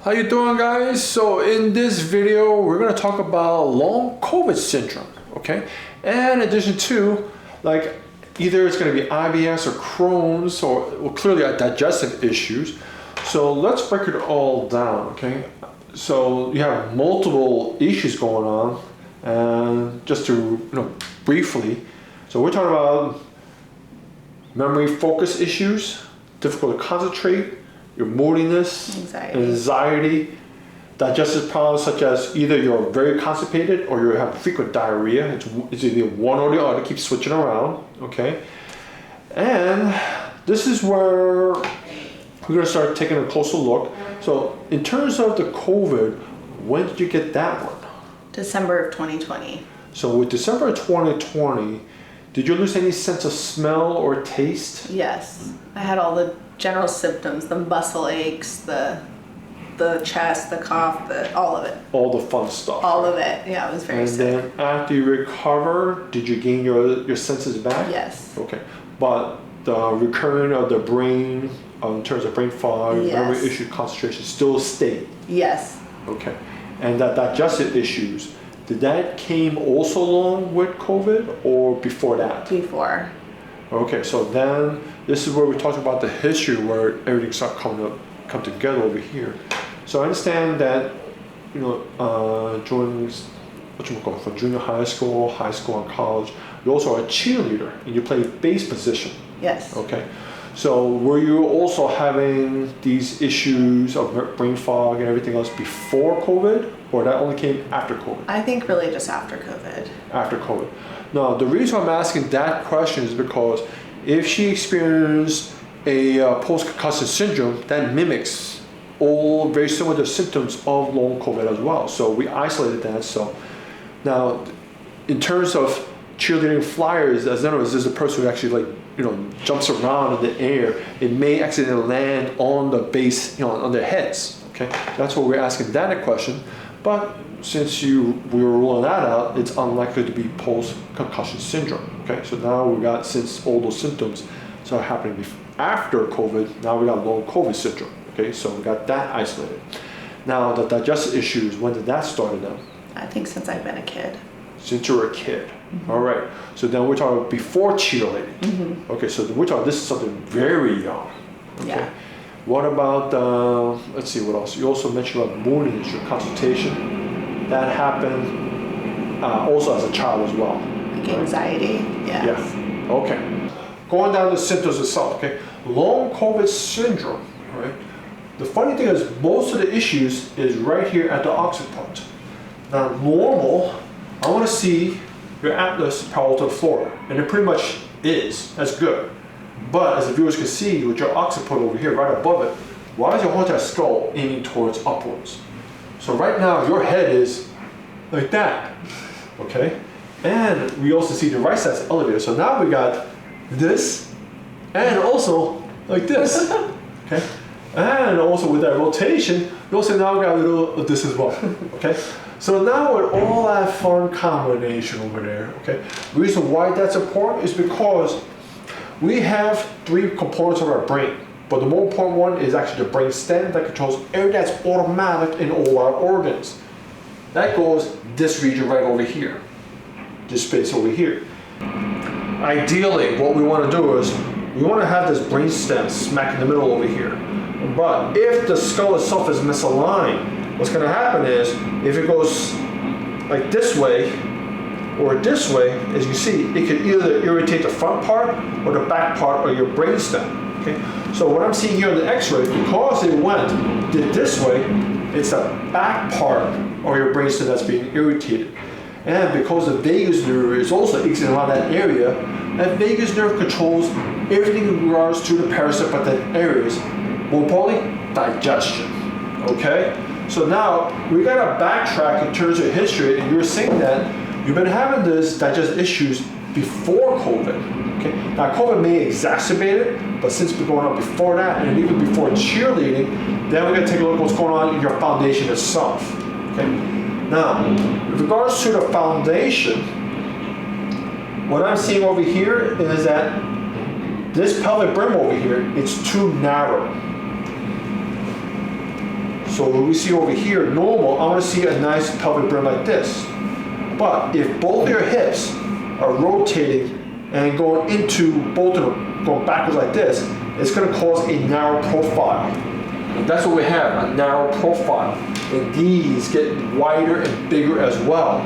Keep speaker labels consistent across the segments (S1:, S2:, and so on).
S1: How you doing, guys? So in this video we're going to talk about long COVID syndrome, okay? And in addition to, like, either it's going to be IBS or Crohn's or well, clearly digestive issues. So let's break it all down, okay? So you have multiple issues going on, and just to briefly, so we're talking about memory focus issues, difficult to concentrate, your moodiness, anxiety, digestive problems such as either you're very constipated or you have frequent diarrhea. It's either one or the other, keep switching around, okay? And this is where we're gonna start taking a closer look. So in terms of the COVID, when did you get that one?
S2: December of 2020.
S1: So with December of 2020, did you lose any sense of smell or taste?
S2: Yes, I had all the general symptoms, the muscle aches, the chest, the cough, all of it.
S1: All the fun stuff.
S2: All of it, yeah, it was very sick.
S1: And then after you recover, did you gain your senses back?
S2: Yes.
S1: Okay, but the recurring of the brain, in terms of brain fog,
S2: Yes.
S1: memory issue, concentration, still stayed?
S2: Yes.
S1: Okay, and that digestive issues, did that came also along with COVID or before that?
S2: Before.
S1: Okay, so then this is where we talked about the history where everything started come together over here. So I understand that during from junior high school, and college, you also are a cheerleader and you play bass position.
S2: Yes.
S1: Okay, so were you also having these issues of brain fog and everything else before COVID, or that only came after COVID?
S2: I think really just after COVID.
S1: After COVID. Now, the reason I'm asking that question is because if she experienced a post-concussive syndrome, that mimics all very similar symptoms of long COVID as well. So we isolated that. So now, in terms of cheerleading flyers, as in other words, there's a person who actually jumps around in the air. It may accidentally land on the base, on their heads. Okay, that's what we're asking that a question. But since we were ruling that out, it's unlikely to be post-concussion syndrome. Okay, so now we got, since all those symptoms started happening after COVID, now we got long COVID syndrome. Okay, so we got that isolated. Now the digestive issues, when did that start then?
S2: I think since I've been a kid.
S1: Since you were a kid. Mm-hmm. All right. So then we're talking before cheerleading. Mm-hmm. Okay, so we're talking, this is something very young. Okay.
S2: Yeah.
S1: What about, let's see, what else? You also mentioned about moodiness, your consultation. That happened also as a child as well.
S2: Like anxiety, yes.
S1: Yeah, okay. Going down the symptoms itself, okay? Long COVID syndrome, right? The funny thing is most of the issues is right here at the occiput. Now normal, I want to see your atlas parallel to the floor, and it pretty much is, that's good. But as the viewers can see, with your occiput over here, right above it, why is your whole entire skull aiming towards upwards? So right now, your head is like that, okay? And we also see the right side's elevated. So now we got this, and also like this, okay? And also with that rotation, we also now got a little of this as well, okay? So now with all that fun combination over there, okay? The reason why that's important is because we have three components of our brain, but the more important one is actually the brain stem that controls everything that's automatic in all our organs. That goes this region right over here, this space over here. Ideally, what we want to do is we want to have this brain stem smack in the middle over here. But if the skull itself is misaligned, what's going to happen is if it goes like this way or this way, as you see, it can either irritate the front part or the back part of your brainstem. Okay, so what I'm seeing here on the X-ray, because it did this way, it's the back part of your brainstem that's being irritated, and because the vagus nerve is also exiting around that area, that vagus nerve controls everything in regards to the parasympathetic areas. More importantly, digestion. Okay, so now we gotta backtrack in terms of history, and you're saying that you've been having this digestive issues before COVID. Okay, now COVID may exacerbate it, but since we're going on before that, and even before cheerleading, then we're gonna take a look at what's going on in your foundation itself. Okay, now with regards to the foundation, what I'm seeing over here is that this pelvic brim over here, it's too narrow. So what we see over here, normal, I want to see a nice pelvic brim like this. But if both of your hips are rotating and going into both of them, going backwards like this, it's going to cause a narrow profile. And that's what we have, a narrow profile. And these get wider and bigger as well.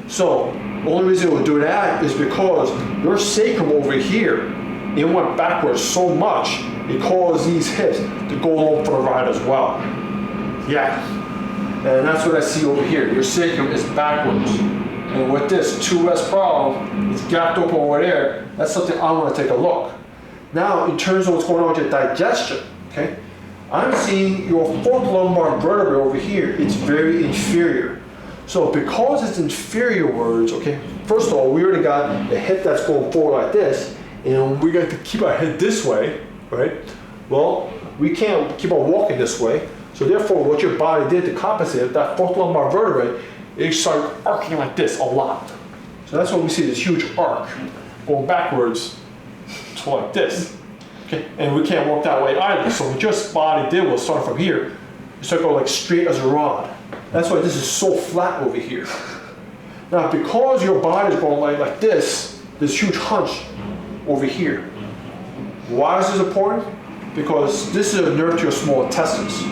S1: So the only reason we're doing that is because your sacrum over here, it went backwards so much, it caused these hips to go along for the ride as well. Yeah, and that's what I see over here. Your sacrum is backwards. And with this 2S problem, it's gapped open over there. That's something I want to take a look. Now, in terms of what's going on with your digestion, okay, I'm seeing your fourth lumbar vertebrae over here. It's very inferior. So because it's inferior words, okay, first of all, we already got a hip that's going forward like this, and we're going to keep our head this way, right? Well, we can't keep on walking this way. So therefore, what your body did to compensate, that fourth lumbar vertebrae, it started arcing like this a lot. So that's why we see this huge arc going backwards to like this. Okay, and we can't walk that way either. So what your body did was start from here, you start going like straight as a rod. That's why this is so flat over here. Now, because your body is going like this huge hunch over here. Why is this important? Because this is a nerve to your small intestines.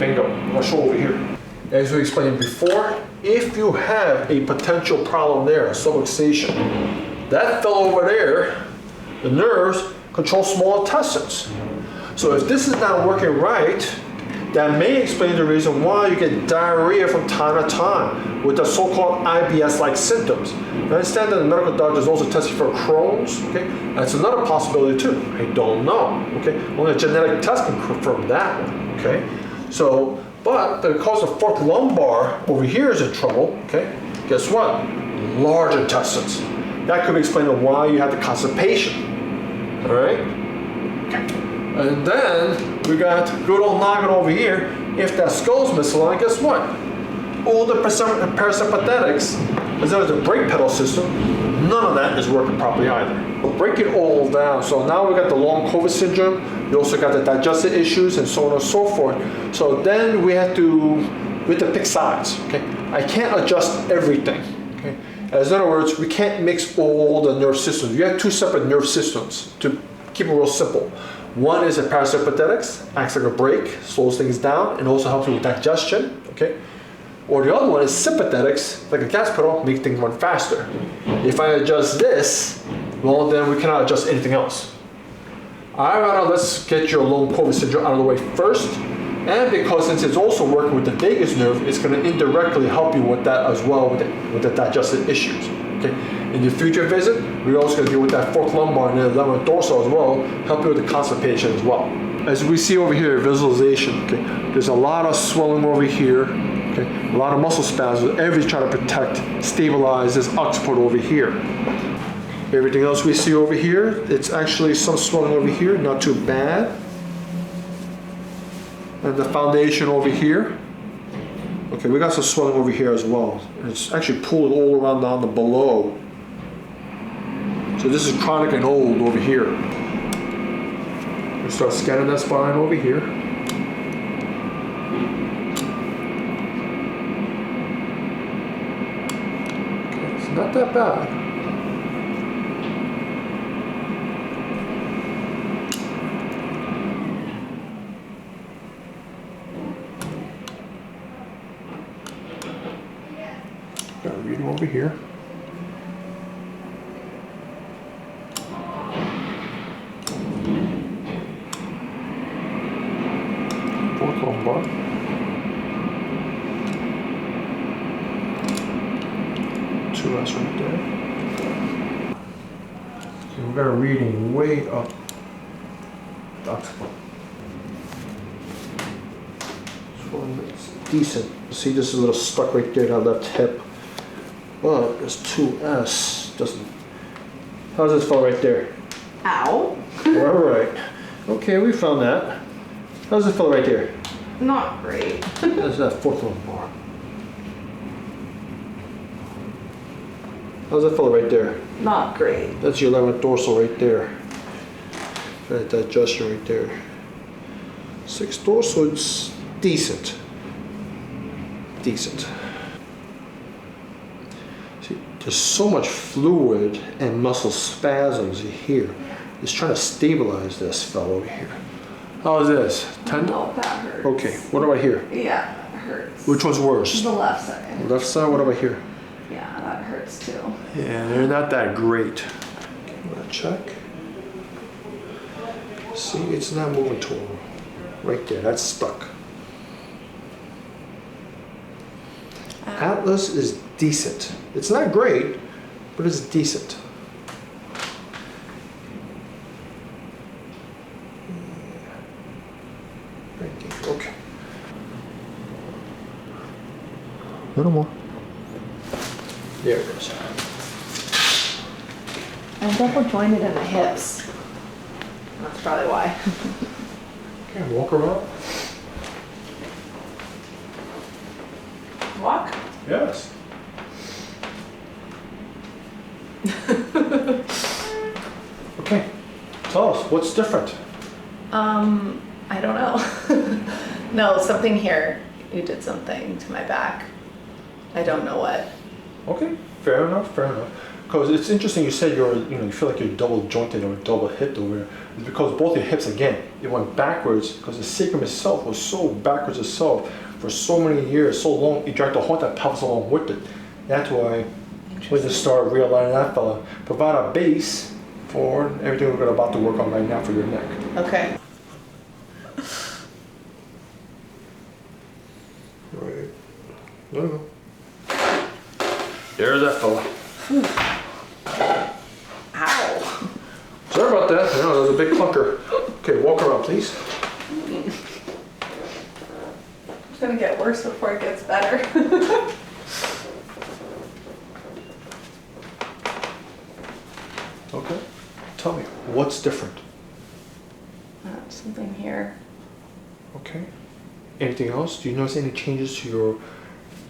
S1: Bingo. I'm going to show over here. As we explained before, if you have a potential problem there, a subluxation, that fellow over there, the nerves, control small intestines. So if this is not working right, that may explain the reason why you get diarrhea from time to time with the so-called IBS-like symptoms. I understand that the medical doctors also testing for Crohn's, okay? That's another possibility too. I don't know, okay? Only a genetic test can confirm that one, okay? So, but because the fourth lumbar over here is in trouble, okay? Guess what? Large intestines. That could be explaining why you have the constipation, all right? Okay. And then we got good old noggin over here. If that skull's misaligned, guess what? All the parasympathetics, as well as the brake pedal system, none of that is working properly either. We'll break it all down. So now we got the long COVID syndrome. We also got the digestive issues and so on and so forth. So then we have to pick sides. Okay, I can't adjust everything. Okay, as in other words, we can't mix all the nerve systems. You have two separate nerve systems to keep it real simple. One is the parasympathetics, acts like a brake, slows things down, and also helps you with digestion, okay? Or the other one is sympathetics, like a gas pedal, make things run faster. If I adjust this, well, then we cannot adjust anything else. All right, let's get your long COVID syndrome out of the way first. And because since it's also working with the vagus nerve, it's going to indirectly help you with that as well, with the digestive issues. Okay. In the future visit, we're also going to deal with that fourth lumbar and the 11th dorsal as well, help you with the constipation as well. As we see over here, visualization, okay, there's a lot of swelling over here, okay, a lot of muscle spasms. Everybody's trying to protect, stabilize this occiput over here. Everything else we see over here, it's actually some swelling over here, not too bad. And the foundation over here. Okay, we got some swelling over here as well. And it's actually pulling all around down the below. So this is chronic and old over here. We start scanning that spine over here. Okay, it's not that bad. Got a reading over here. Fourth lumbar. Two S right there. So we got a reading way up. It's decent. See, this is a little stuck right there, that left hip. But this 2S doesn't. How's this feel right there?
S2: Ow.
S1: All right. Okay, we found that. How's it feel right there?
S2: Not great.
S1: That's that fourth lumbar. How's it feel right there?
S2: Not great.
S1: That's your 11th dorsal right there. That digestion right there. 6 dose, so it's decent. Decent. See, there's so much fluid and muscle spasms here. It's trying to stabilize this fellow over here. How's this? 10?
S2: Oh, that hurts.
S1: Okay, what about here?
S2: Yeah, that hurts.
S1: Which one's worse?
S2: The left side.
S1: Left side, what about here?
S2: Yeah, that hurts too.
S1: Yeah, they're not that great. Okay, I'm gonna check. See, it's not moving toward right there, that's stuck. Atlas is decent. It's not great, but it's decent. Right there, okay. A little more. There it goes.
S2: I'm double jointed in my hips. That's probably why.
S1: Okay, walk around.
S2: Walk?
S1: Yes. Okay, tell us, what's different?
S2: I don't know. No, something here. You did something to my back. I don't know what.
S1: Okay, fair enough, fair enough. Because it's interesting you said you feel like you're double jointed or double hipped over there. It's because both your hips, again, it went backwards because the sacrum itself was so backwards itself for so many years, so long, it dragged the whole entire pelvis along with it. That's why we just start realigning that fella. Provide a base for everything we're about to work on right now for your neck.
S2: Okay.
S1: Right. No. There's that fella.
S2: Ow.
S1: Sorry about that. That was a big clunker. Okay, walk around, please.
S2: It's gonna get worse before it gets better.
S1: Okay. Tell me, what's different?
S2: Something here.
S1: Okay. Anything else? Do you notice any changes to your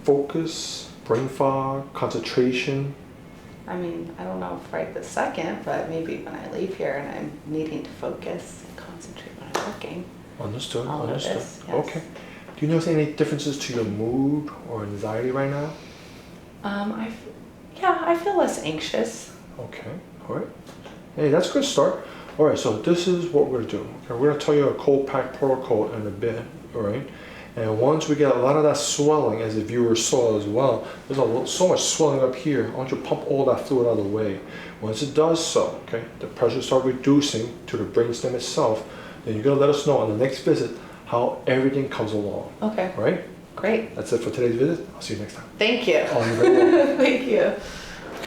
S1: focus, brain fog, concentration?
S2: I mean, I don't know if right this second, but maybe when I leave here and I'm needing to focus and concentrate when I'm working.
S1: Understood.
S2: I'll
S1: Understood.
S2: notice, yes.
S1: Okay. Do you notice any differences to your mood or anxiety right now?
S2: I feel less anxious.
S1: Okay. All right. Hey, that's a good start. All right. So this is what we're doing. Okay, we're gonna tell you a cold pack protocol in a bit. All right. And once we get a lot of that swelling, as the viewer saw as well, there's so much swelling up here. I want you to pump all that fluid out of the way. Once it does so, okay, the pressure starts reducing to the brainstem itself. Then you're gonna let us know on the next visit how everything comes along.
S2: Okay.
S1: All right.
S2: Great.
S1: That's it for today's visit. I'll see you next time.
S2: Thank you.
S1: Oh, you're very welcome.
S2: Thank you.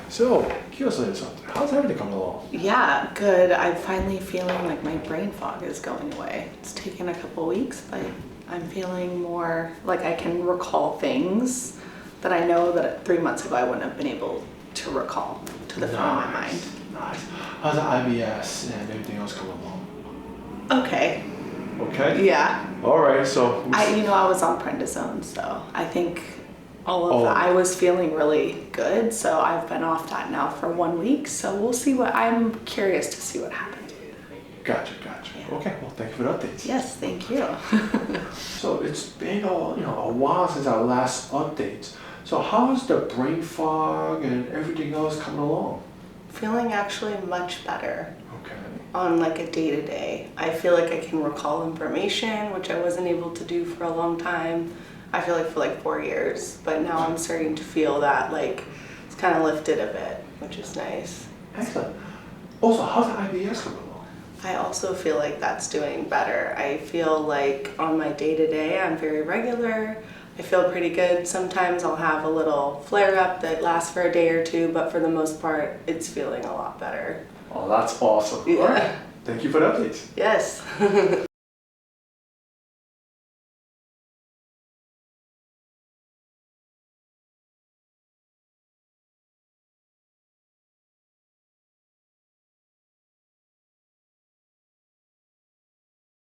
S1: So, give us a little something. How's everything coming along?
S2: Yeah, good. I'm finally feeling like my brain fog is going away. It's taken a couple weeks, but I'm feeling more like I can recall things that I know that 3 months ago I wouldn't have been able to recall to the front of my mind.
S1: Nice. How's the IBS and everything else coming along?
S2: Okay.
S1: Okay.
S2: Yeah.
S1: All right. So.
S2: I was on prednisone, so I think all of that. I was feeling really good, so I've been off that now for 1 week. So we'll see I'm curious to see what happens.
S1: Gotcha.
S2: Yeah.
S1: Okay. Well, thank you for the updates.
S2: Yes, thank you.
S1: So it's been a while since our last updates. So how's the brain fog and everything else coming along?
S2: Feeling actually much better.
S1: Okay.
S2: On like a day-to-day. I feel like I can recall information, which I wasn't able to do for a long time. I feel like for like 4 years, but now I'm starting to feel that like it's kind of lifted a bit, which is nice.
S1: Excellent. Also, how's the IBS coming along?
S2: I also feel like that's doing better. I feel like on my day-to-day, I'm very regular. I feel pretty good. Sometimes I'll have a little flare-up that lasts for a day or two, but for the most part, it's feeling a lot better.
S1: Oh, that's awesome.
S2: Yeah.
S1: All right. Thank you for the updates.
S2: Yes.